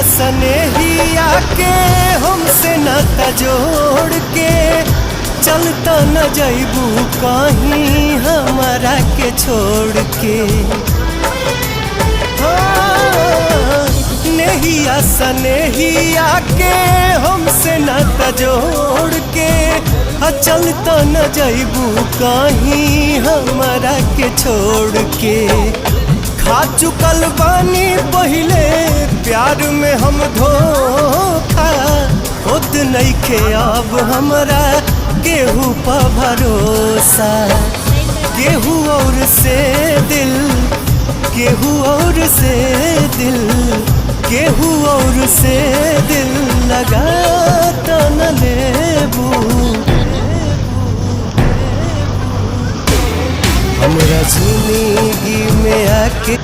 सनेहिया के हमसे नाता जोड़ के चलता न जइबू कहीं हमारा के छोड़ के। नेहिया सनेहिया के हमसे नाता जोड़ के चलता न जइबू कहीं हमारा के छोड़ के। खा चुकल बानी पहले प्यार में हम धोखा, होत नइखे अब हमरा केहू पर भरोसा। केहू और से दिल, केहू और से दिल, केहू और से दिल लगा त न लेबू। हमरा जिंदगी में आके